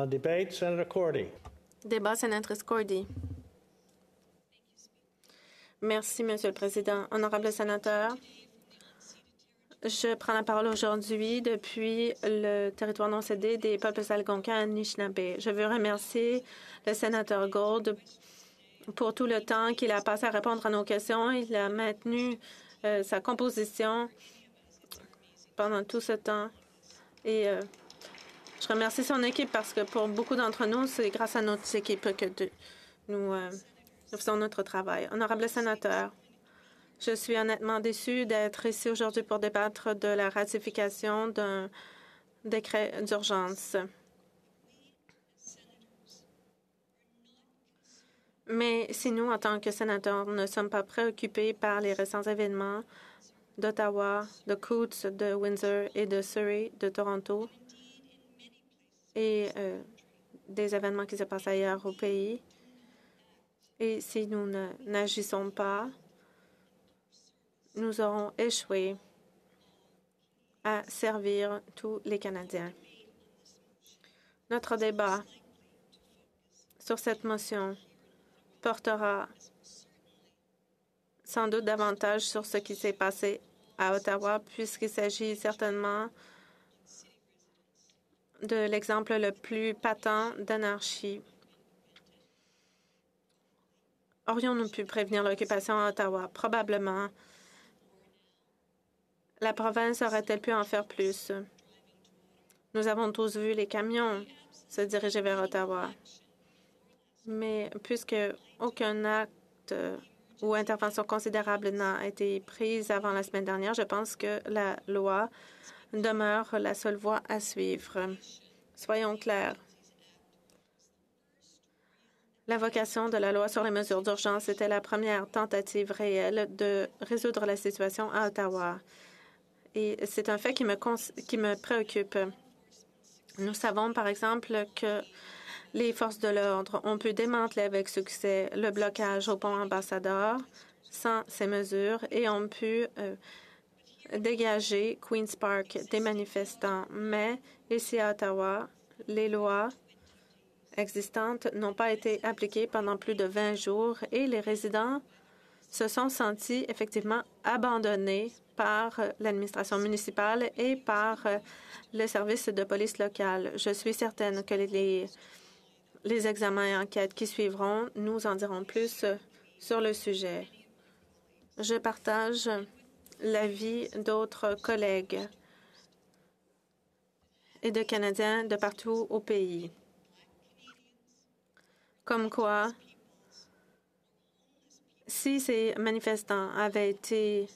On debate, Senator Cordy. Débat, sénatrice Cordy. Merci, Monsieur le Président. Honorable sénateur, je prends la parole aujourd'hui depuis le territoire non cédé des peuples algonquins à Anishinaabe. Je veux remercier le sénateur Gould pour tout le temps qu'il a passé à répondre à nos questions. Il a maintenu sa composition pendant tout ce temps. Et je remercie son équipe parce que pour beaucoup d'entre nous, c'est grâce à notre équipe que nous faisons notre travail. Honorable sénateur, je suis honnêtement déçue d'être ici aujourd'hui pour débattre de la ratification d'un décret d'urgence. Mais si nous, en tant que sénateurs, ne sommes pas préoccupés par les récents événements d'Ottawa, de Coutts, de Windsor et de Surrey, de Toronto, et des événements qui se passent ailleurs au pays, et si nous n'agissons pas, nous aurons échoué à servir tous les Canadiens. Notre débat sur cette motion portera sans doute davantage sur ce qui s'est passé à Ottawa, puisqu'il s'agit certainement de l'exemple le plus patent d'anarchie. Aurions-nous pu prévenir l'occupation à Ottawa? Probablement. La province aurait-elle pu en faire plus? Nous avons tous vu les camions se diriger vers Ottawa. Mais puisque aucun acte ou intervention considérable n'a été prise avant la semaine dernière, je pense que la loi demeure la seule voie à suivre. Soyons clairs. L'invocation de la loi sur les mesures d'urgence était la première tentative réelle de résoudre la situation à Ottawa. Et c'est un fait qui me préoccupe. Nous savons, par exemple, que les forces de l'ordre ont pu démanteler avec succès le blocage au pont Ambassadeur sans ces mesures et ont pu dégager Queen's Park des manifestants. Mais ici à Ottawa, les lois existantes n'ont pas été appliquées pendant plus de 20 jours et les résidents se sont sentis effectivement abandonnés par l'administration municipale et par le service de police local. Je suis certaine que les examens et enquêtes qui suivront nous en diront plus sur le sujet. Je partage l'avis d'autres collègues et de Canadiens de partout au pays. Comme quoi, si ces manifestants avaient été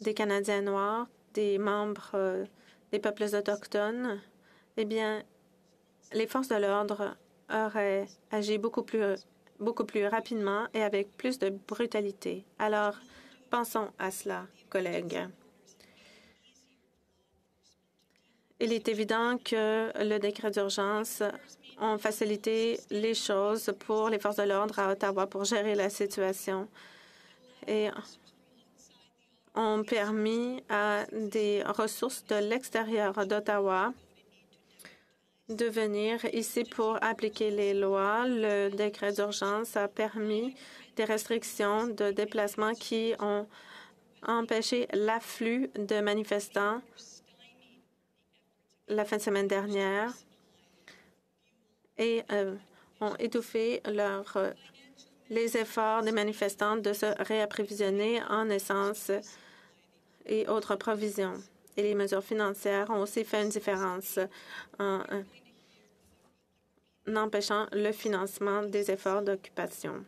des Canadiens noirs, des membres des peuples autochtones, eh bien, les forces de l'ordre auraient agi beaucoup plus rapidement et avec plus de brutalité. Alors, pensons à cela, collègues. Il est évident que le décret d'urgence a facilité les choses pour les forces de l'ordre à Ottawa pour gérer la situation et ont permis à des ressources de l'extérieur d'Ottawa de venir ici pour appliquer les lois. Le décret d'urgence a permis des restrictions de déplacement qui ont empêché l'afflux de manifestants la fin de semaine dernière et ont étouffé les efforts des manifestants de se réapprovisionner en essence et autres provisions. Et les mesures financières ont aussi fait une différence en empêchant le financement des efforts d'occupation.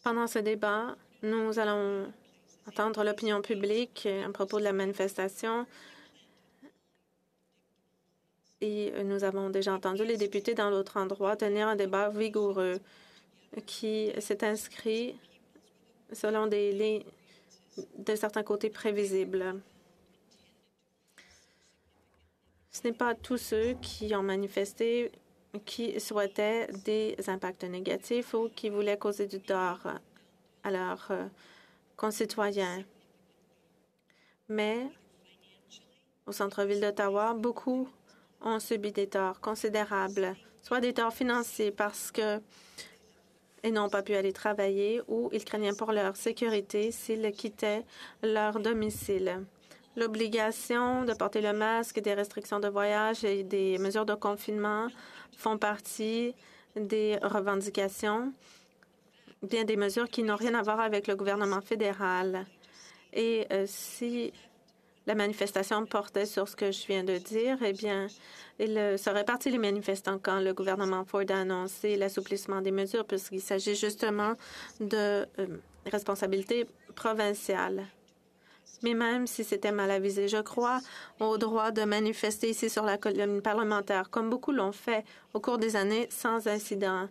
Pendant ce débat, nous allons entendre l'opinion publique à propos de la manifestation. Et nous avons déjà entendu les députés dans d'autres endroits tenir un débat vigoureux qui s'est inscrit selon des lignes de certains côtés prévisibles. Ce n'est pas tous ceux qui ont manifesté qui souhaitaient des impacts négatifs ou qui voulaient causer du tort à leurs concitoyens. Mais au centre-ville d'Ottawa, beaucoup ont subi des torts considérables, soit des torts financiers parce que ils n'ont pas pu aller travailler ou ils craignaient pour leur sécurité s'ils quittaient leur domicile. L'obligation de porter le masque, des restrictions de voyage et des mesures de confinement font partie des revendications, bien des mesures qui n'ont rien à voir avec le gouvernement fédéral. Et si la manifestation portait sur ce que je viens de dire, eh bien, il serait parti les manifestants quand le gouvernement Ford a annoncé l'assouplissement des mesures, puisqu'il s'agit justement de responsabilité provinciale. Mais même si c'était mal avisé, je crois au droit de manifester ici sur la colline parlementaire, comme beaucoup l'ont fait au cours des années sans incident.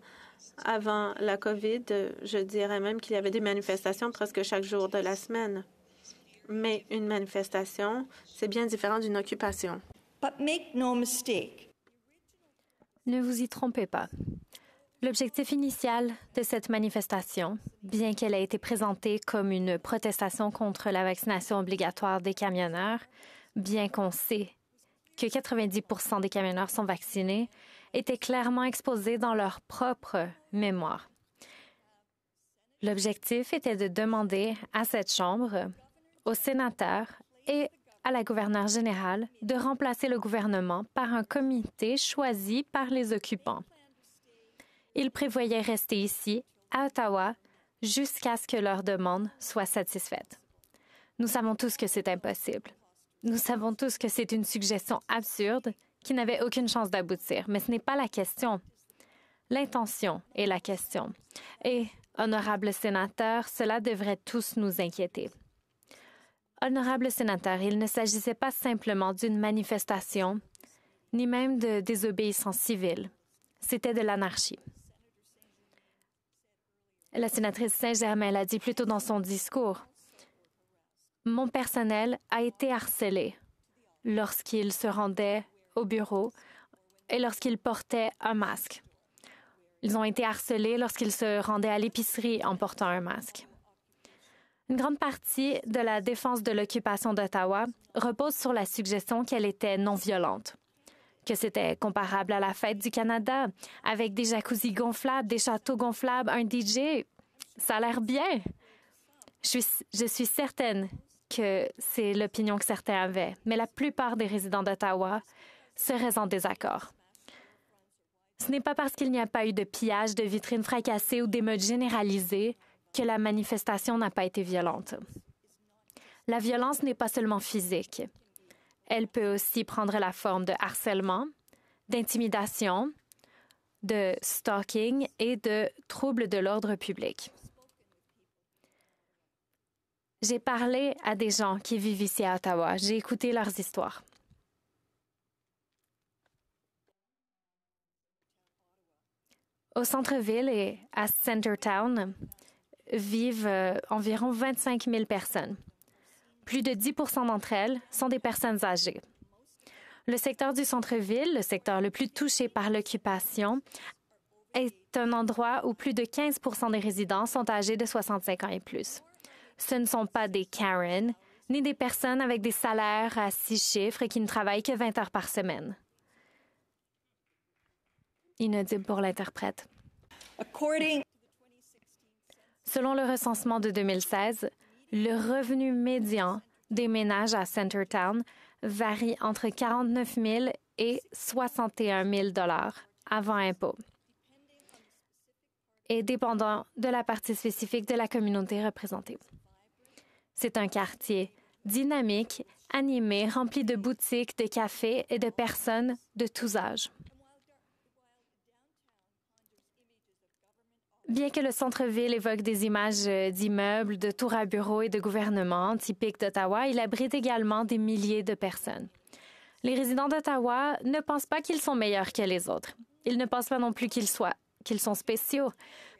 Avant la COVID, je dirais même qu'il y avait des manifestations presque chaque jour de la semaine. Mais une manifestation, c'est bien différent d'une occupation. But make no mistake. Ne vous y trompez pas. L'objectif initial de cette manifestation, bien qu'elle ait été présentée comme une protestation contre la vaccination obligatoire des camionneurs, bien qu'on sait que 90% des camionneurs sont vaccinés, était clairement exposée dans leur propre mémoire. L'objectif était de demander à cette Chambre, aux sénateurs et à la gouverneure générale de remplacer le gouvernement par un comité choisi par les occupants. Ils prévoyaient rester ici, à Ottawa, jusqu'à ce que leur demande soit satisfaite. Nous savons tous que c'est impossible. Nous savons tous que c'est une suggestion absurde qui n'avait aucune chance d'aboutir, mais ce n'est pas la question. L'intention est la question. Et, honorables sénateurs, cela devrait tous nous inquiéter. Honorables sénateurs, il ne s'agissait pas simplement d'une manifestation, ni même de désobéissance civile. C'était de l'anarchie. La sénatrice Saint-Germain l'a dit plus tôt dans son discours. Mon personnel a été harcelé lorsqu'il se rendait au bureau et lorsqu'il portait un masque. Ils ont été harcelés lorsqu'ils se rendaient à l'épicerie en portant un masque. Une grande partie de la défense de l'occupation d'Ottawa repose sur la suggestion qu'elle était non violente, que c'était comparable à la fête du Canada, avec des jacuzzis gonflables, des châteaux gonflables, un DJ. Ça a l'air bien. Je suis certaine que c'est l'opinion que certains avaient, mais la plupart des résidents d'Ottawa seraient en désaccord. Ce n'est pas parce qu'il n'y a pas eu de pillage, de vitrines fracassées ou d'émeutes généralisées que la manifestation n'a pas été violente. La violence n'est pas seulement physique. Elle peut aussi prendre la forme de harcèlement, d'intimidation, de stalking et de troubles de l'ordre public. J'ai parlé à des gens qui vivent ici à Ottawa. J'ai écouté leurs histoires. Au centre-ville et à Centertown vivent environ 25 000 personnes. Plus de 10 % d'entre elles sont des personnes âgées. Le secteur du centre-ville, le secteur le plus touché par l'occupation, est un endroit où plus de 15 % des résidents sont âgés de 65 ans et plus. Ce ne sont pas des Karen, ni des personnes avec des salaires à 6 chiffres et qui ne travaillent que 20 heures par semaine. Inaudible pour l'interprète. Selon le recensement de 2016, le revenu médian des ménages à Centertown varie entre 49 000 et 61 000 $ avant impôt, et dépendant de la partie spécifique de la communauté représentée. C'est un quartier dynamique, animé, rempli de boutiques, de cafés et de personnes de tous âges. Bien que le centre-ville évoque des images d'immeubles, de tours à bureaux et de gouvernements typiques d'Ottawa, il abrite également des milliers de personnes. Les résidents d'Ottawa ne pensent pas qu'ils sont meilleurs que les autres. Ils ne pensent pas non plus qu'ils sont spéciaux.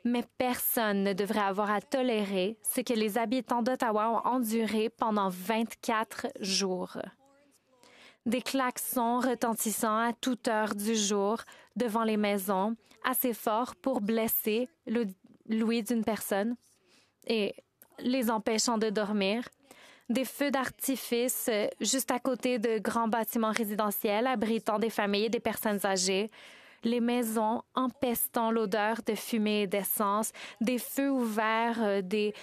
Mais personne ne devrait avoir à tolérer ce que les habitants d'Ottawa ont enduré pendant 24 jours. Des klaxons retentissant à toute heure du jour devant les maisons, assez forts pour blesser l'ouïe d'une personne et les empêchant de dormir. des feux d'artifice juste à côté de grands bâtiments résidentiels abritant des familles et des personnes âgées, les maisons empestant l'odeur de fumée et d'essence, des feux ouverts, des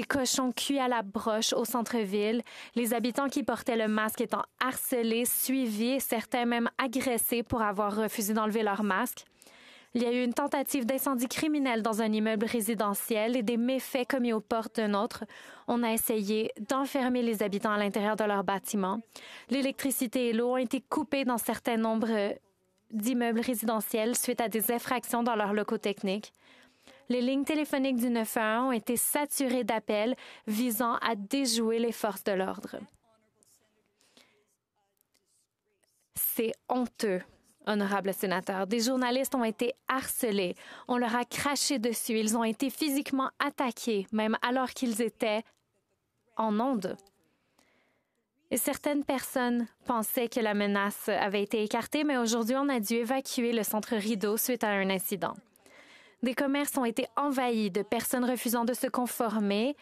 cochons cuits à la broche au centre-ville, les habitants qui portaient le masque étant harcelés, suivis, certains même agressés pour avoir refusé d'enlever leur masque. Il y a eu une tentative d'incendie criminel dans un immeuble résidentiel et des méfaits commis aux portes d'un autre. On a essayé d'enfermer les habitants à l'intérieur de leur bâtiment. L'électricité et l'eau ont été coupées dans certains nombres d'immeubles résidentiels suite à des infractions dans leurs locaux techniques. Les lignes téléphoniques du 911 ont été saturées d'appels visant à déjouer les forces de l'ordre. C'est honteux. Honorables sénateurs, des journalistes ont été harcelés. On leur a craché dessus. Ils ont été physiquement attaqués, même alors qu'ils étaient en ondes. Et certaines personnes pensaient que la menace avait été écartée, mais aujourd'hui, on a dû évacuer le centre Rideau suite à un incident. Des commerces ont été envahis de personnes refusant de se conformer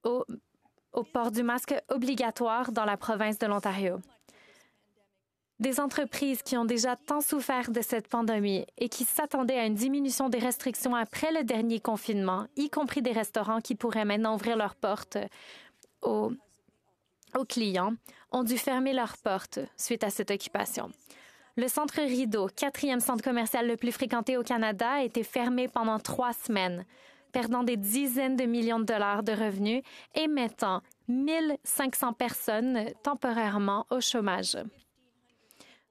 au port du masque obligatoire dans la province de l'Ontario. Des entreprises qui ont déjà tant souffert de cette pandémie et qui s'attendaient à une diminution des restrictions après le dernier confinement, y compris des restaurants qui pourraient maintenant ouvrir leurs portes aux clients, ont dû fermer leurs portes suite à cette occupation. Le centre Rideau, 4e centre commercial le plus fréquenté au Canada, a été fermé pendant 3 semaines, perdant des dizaines de millions de dollars de revenus et mettant 1500 personnes temporairement au chômage.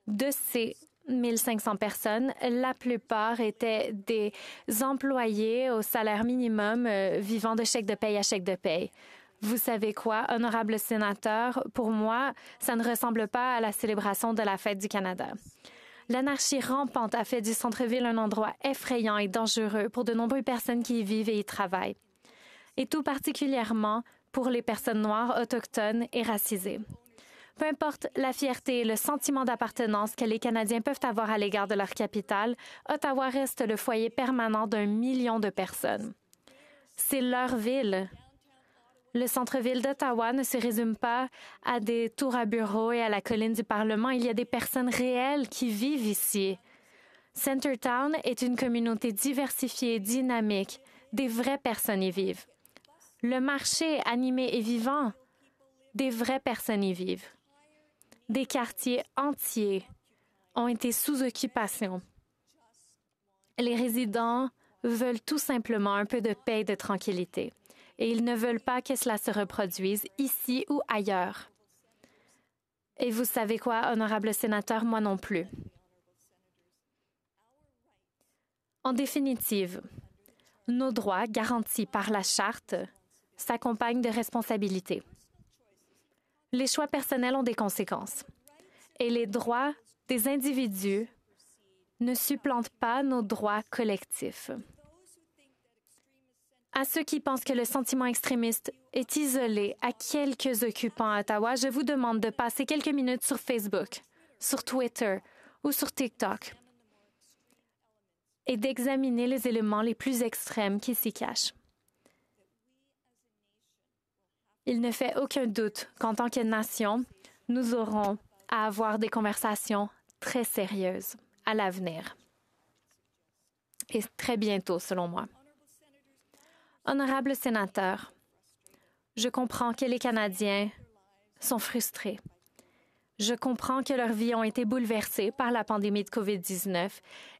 De ces 1500 personnes, la plupart étaient des employés au salaire minimum vivant de chèque de paye à chèque de paye. Vous savez quoi, honorables sénateurs, pour moi, ça ne ressemble pas à la célébration de la fête du Canada. L'anarchie rampante a fait du centre-ville un endroit effrayant et dangereux pour de nombreuses personnes qui y vivent et y travaillent, et tout particulièrement pour les personnes noires, autochtones et racisées. Peu importe la fierté et le sentiment d'appartenance que les Canadiens peuvent avoir à l'égard de leur capitale, Ottawa reste le foyer permanent d'1 million de personnes. C'est leur ville. Le centre-ville d'Ottawa ne se résume pas à des tours à bureaux et à la colline du Parlement. Il y a des personnes réelles qui vivent ici. Centertown est une communauté diversifiée et dynamique. Des vraies personnes y vivent. Le marché animé et vivant, des vraies personnes y vivent. Des quartiers entiers ont été sous occupation. Les résidents veulent tout simplement un peu de paix et de tranquillité. Et ils ne veulent pas que cela se reproduise ici ou ailleurs. Et vous savez quoi, honorable sénateur, moi non plus. En définitive, nos droits garantis par la Charte s'accompagnent de responsabilités. Les choix personnels ont des conséquences et les droits des individus ne supplantent pas nos droits collectifs. À ceux qui pensent que le sentiment extrémiste est isolé à quelques occupants à Ottawa, je vous demande de passer quelques minutes sur Facebook, sur Twitter ou sur TikTok et d'examiner les éléments les plus extrêmes qui s'y cachent. Il ne fait aucun doute qu'en tant que nation, nous aurons à avoir des conversations très sérieuses à l'avenir. Et très bientôt, selon moi. Honorables sénateurs, je comprends que les Canadiens sont frustrés. Je comprends que leurs vies ont été bouleversées par la pandémie de COVID-19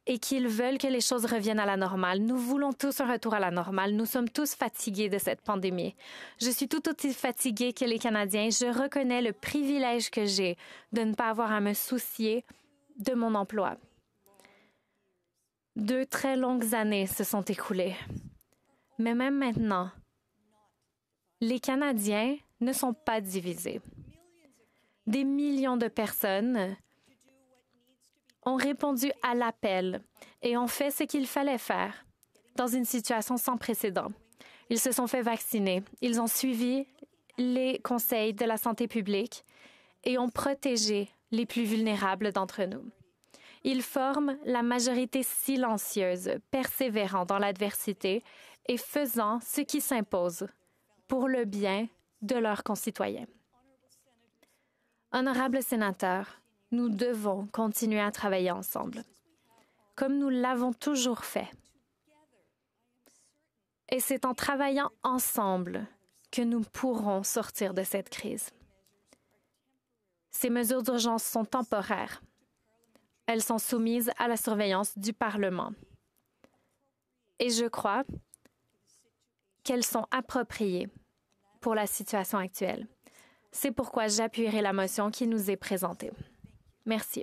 et qu'ils veulent que les choses reviennent à la normale. Nous voulons tous un retour à la normale. Nous sommes tous fatigués de cette pandémie. Je suis tout aussi fatiguée que les Canadiens. Je reconnais le privilège que j'ai de ne pas avoir à me soucier de mon emploi. 2 très longues années se sont écoulées. Mais même maintenant, les Canadiens ne sont pas divisés. Des millions de personnes ont répondu à l'appel et ont fait ce qu'il fallait faire dans une situation sans précédent. Ils se sont fait vacciner, ils ont suivi les conseils de la santé publique et ont protégé les plus vulnérables d'entre nous. Ils forment la majorité silencieuse, persévérant dans l'adversité et faisant ce qui s'impose pour le bien de leurs concitoyens. Honorables sénateurs, nous devons continuer à travailler ensemble, comme nous l'avons toujours fait. Et c'est en travaillant ensemble que nous pourrons sortir de cette crise. Ces mesures d'urgence sont temporaires. Elles sont soumises à la surveillance du Parlement. Et je crois qu'elles sont appropriées pour la situation actuelle. C'est pourquoi j'appuierai la motion qui nous est présentée. Merci.